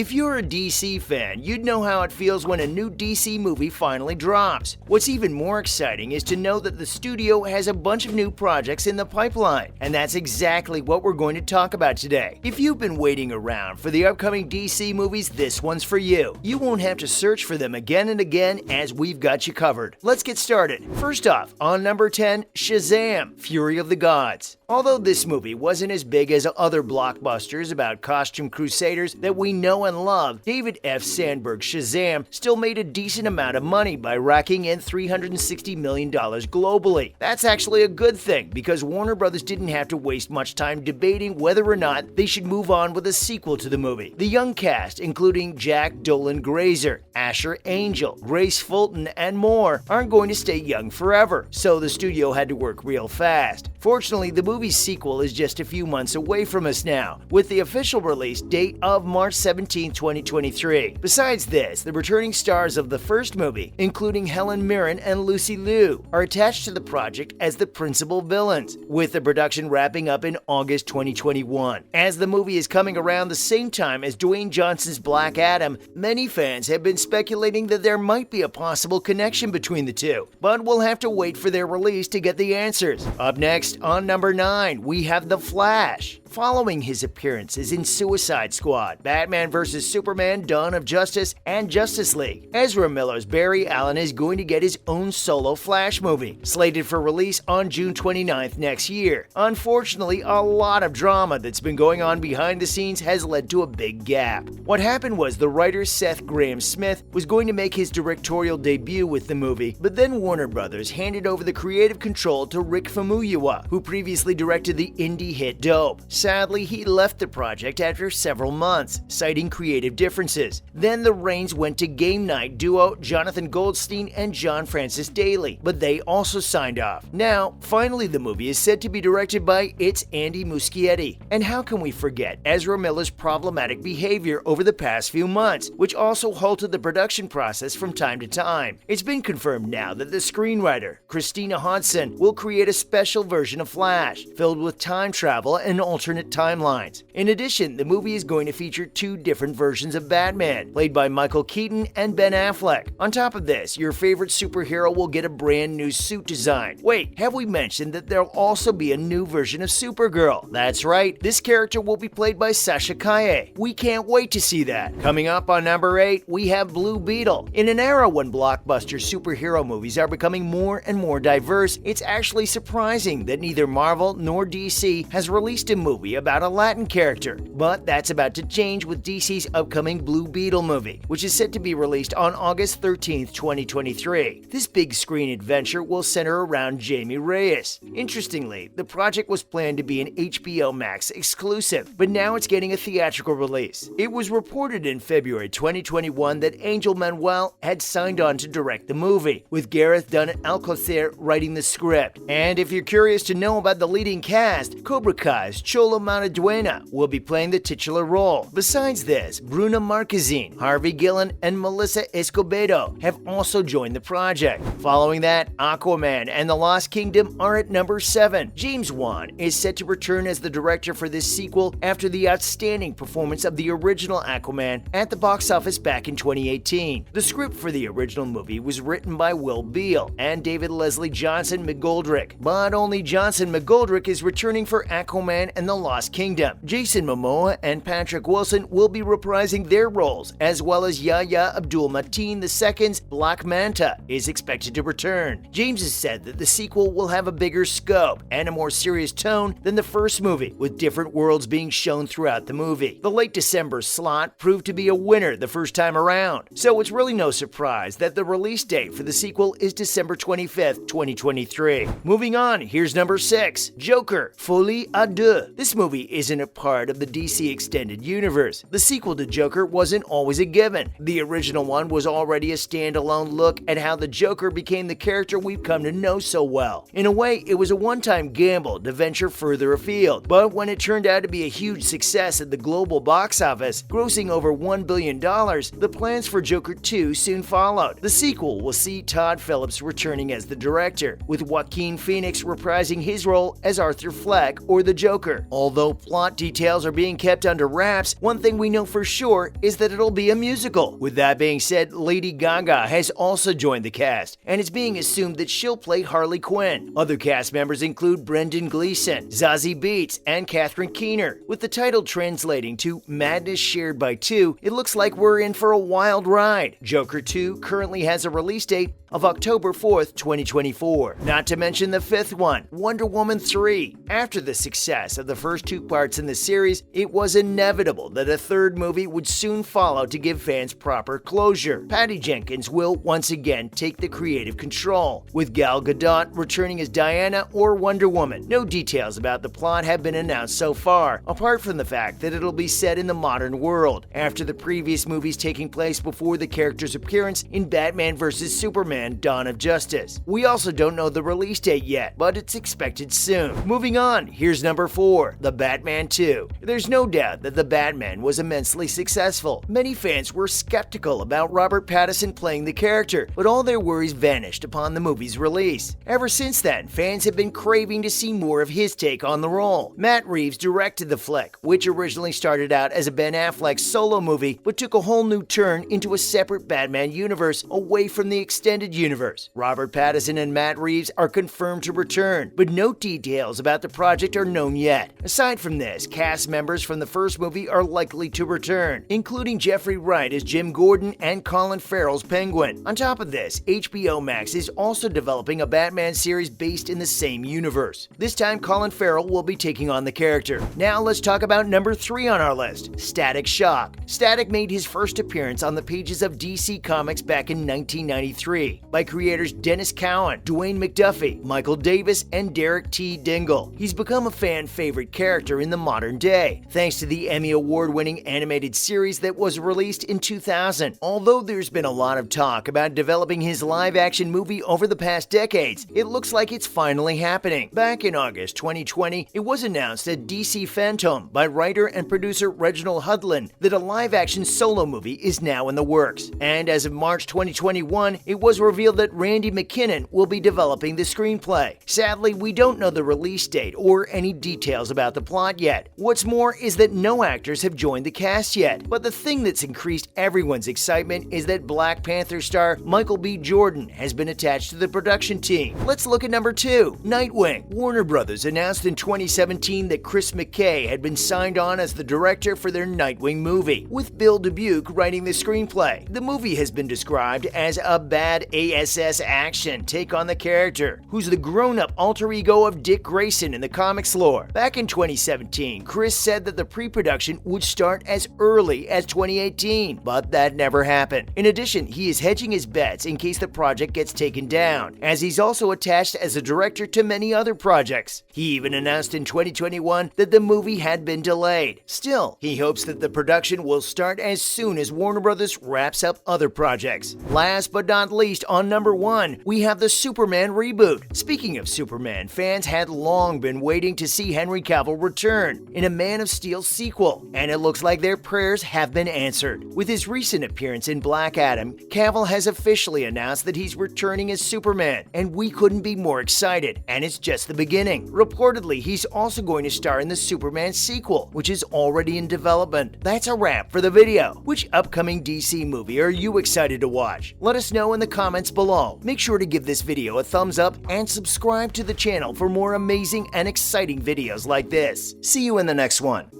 If you're a DC fan, you'd know how it feels when a new DC movie finally drops. What's even more exciting is to know that the studio has a bunch of new projects in the pipeline, and that's exactly what we're going to talk about today. If you've been waiting around for the upcoming DC movies, this one's for you. You won't have to search for them again and again, as we've got you covered. Let's get started. First off, on number 10, Shazam! Fury of the Gods. Although this movie wasn't as big as other blockbusters about costume crusaders that we know and love, David F. Sandberg's Shazam still made a decent amount of money by racking in $360 million globally. That's actually a good thing, because Warner Brothers didn't have to waste much time debating whether or not they should move on with a sequel to the movie. The young cast, including Jack Dolan Grazer, Asher Angel, Grace Fulton, and more, aren't going to stay young forever, so the studio had to work real fast. Fortunately, the movie's sequel is just a few months away from us now, with the official release date of March 17, 2023. Besides this, the returning stars of the first movie, including Helen Mirren and Lucy Liu, are attached to the project as the principal villains, with the production wrapping up in August 2021. As the movie is coming around the same time as Dwayne Johnson's Black Adam, many fans have been speculating that there might be a possible connection between the two, but we'll have to wait for their release to get the answers. Up next, on number 9, we have The Flash. Following his appearances in Suicide Squad, Batman vs. Superman, Dawn of Justice, and Justice League, Ezra Miller's Barry Allen is going to get his own solo Flash movie, slated for release on June 29th next year. Unfortunately, a lot of drama that's been going on behind the scenes has led to a big gap. What happened was the writer Seth Grahame-Smith was going to make his directorial debut with the movie, but then Warner Brothers handed over the creative control to Rick Famuyiwa, who previously directed the indie hit Dope. Sadly, he left the project after several months, citing creative differences. Then the reins went to Game Night duo Jonathan Goldstein and John Francis Daley, but they also signed off. Now, finally the movie is said to be directed by its Andy Muschietti. And how can we forget Ezra Miller's problematic behavior over the past few months, which also halted the production process from time to time. It's been confirmed now that the screenwriter, Christina Hodson, will create a special version of Flash, filled with time travel and alternate timelines. In addition, the movie is going to feature 2 different versions of Batman, played by Michael Keaton and Ben Affleck. On top of this, your favorite superhero will get a brand new suit design. Wait, have we mentioned that there'll also be a new version of Supergirl? That's right, this character will be played by Sasha Calle. We can't wait to see that. Coming up on number 8, we have Blue Beetle. In an era when blockbuster superhero movies are becoming more and more diverse, it's actually surprising that neither Marvel nor DC has released a movie about a Latin character. But that's about to change with DC's upcoming Blue Beetle movie, which is set to be released on August 13th, 2023. This big screen adventure will center around Jamie Reyes. Interestingly, the project was planned to be an HBO Max exclusive, but now it's getting a theatrical release. It was reported in February 2021 that Angel Manuel had signed on to direct the movie, with Gareth Dunn Alcocer writing the script. And if you're curious to know about the leading cast, Cobra Kai's Cholo Mariduena will be playing the titular role. Besides this, Bruna Marquezine, Harvey Gillen, and Melissa Escobedo have also joined the project. Following that, Aquaman and the Lost Kingdom are at number 7. James Wan is set to return as the director for this sequel after the outstanding performance of the original Aquaman at the box office back in 2018. The script for the original movie was written by Will Beall and David Leslie Johnson McGoldrick, but only Johnson McGoldrick is returning for Aquaman and the Lost Kingdom. Jason Momoa and Patrick Wilson will be reprising their roles, as well as Yahya Abdul-Mateen II's Black Manta is expected to return. James has said that the sequel will have a bigger scope and a more serious tone than the first movie, with different worlds being shown throughout the movie. The late December slot proved to be a winner the first time around, so it's really no surprise that the release date for the sequel is December 25th, 2023. Moving on, here's number 6, Joker, Folie à Deux. This movie isn't a part of the DC Extended Universe. The sequel to Joker wasn't always a given. The original one was already a standalone look at how the Joker became the character we've come to know so well. In a way, it was a one-time gamble to venture further afield, but when it turned out to be a huge success at the global box office, grossing over $1 billion, the plans for Joker 2 soon followed. The sequel will see Todd Phillips returning as the director, with Joaquin Phoenix reprising his role as Arthur Fleck or the Joker. Although plot details are being kept under wraps, one thing we know for sure is that it'll be a musical. With that being said, Lady Gaga has also joined the cast, and it's being assumed that she'll play Harley Quinn. Other cast members include Brendan Gleeson, Zazie Beetz, and Catherine Keener. With the title translating to Madness Shared by Two, it looks like we're in for a wild ride. Joker 2 currently has a release date of October 4th, 2024. Not to mention the fifth one, Wonder Woman 3. After the success of the first two parts in the series, it was inevitable that a third movie would soon follow to give fans proper closure. Patty Jenkins will once again take the creative control, with Gal Gadot returning as Diana or Wonder Woman. No details about the plot have been announced so far, apart from the fact that it'll be set in the modern world, after the previous movies taking place before the character's appearance in Batman vs. Superman: Dawn of Justice. We also don't know the release date yet, but it's expected soon. Moving on, here's number 4, The Batman 2. There's no doubt that The Batman was immensely successful. Many fans were skeptical about Robert Pattinson playing the character, but all their worries vanished upon the movie's release. Ever since then, fans have been craving to see more of his take on the role. Matt Reeves directed the flick, which originally started out as a Ben Affleck solo movie, but took a whole new turn into a separate Batman universe away from the extended universe. Robert Pattinson and Matt Reeves are confirmed to return, but no details about the project are known yet. Aside from this, cast members from the first movie are likely to return, including Jeffrey Wright as Jim Gordon and Colin Farrell's Penguin. On top of this, HBO Max is also developing a Batman series based in the same universe. This time, Colin Farrell will be taking on the character. Now let's talk about number 3 on our list, Static Shock. Static made his first appearance on the pages of DC Comics back in 1993 by creators Dennis Cowan, Dwayne McDuffie, Michael Davis, and Derek T. Dingle. He's become a fan favorite character in the modern day, thanks to the Emmy Award-winning animated series that was released in 2000. Although there's been a lot of talk about developing his live-action movie over the past decades, it looks like it's finally happening. Back in August 2020, it was announced at DC Phantom by writer and producer Reginald Hudlin that a live-action solo movie is now in the works. And as of March 2021, it was revealed that Randy McKinnon will be developing the screenplay. Sadly, we don't know the release date or any details about the plot yet. What's more is that no actors have joined the cast yet. But the thing that's increased everyone's excitement is that Black Panther star Michael B. Jordan has been attached to the production team. Let's look at number 2, Nightwing. Warner Brothers announced in 2017 that Chris McKay had been signed on as the director for their Nightwing movie, with Bill Dubuque writing the screenplay. The movie has been described as a bad ASS action take on the character, who's the grown-up alter ego of Dick Grayson in the comics lore. Back in 2017, Chris said that the pre-production would start as early as 2018, but that never happened. In addition, he is hedging his bets in case the project gets taken down, as he's also attached as a director to many other projects. He even announced in 2021 that the movie had been delayed. Still, he hopes that the production will start as soon as Warner Brothers wraps up other projects. Last but not least, on number 1, we have the Superman reboot. Speaking of Superman, fans had long been waiting to see Henry Cavill return in a Man of Steel sequel, and it looks like their prayers have been answered. With his recent appearance in Black Adam, Cavill has officially announced that he's returning as Superman, and we couldn't be more excited, and it's just the beginning. Reportedly, he's also going to star in the Superman sequel, which is already in development. That's a wrap for the video. Which upcoming DC movie are you excited to watch? Let us know in the comments below. Make sure to give this video a thumbs up and subscribe to the channel for more amazing and exciting videos like this. See you in the next one.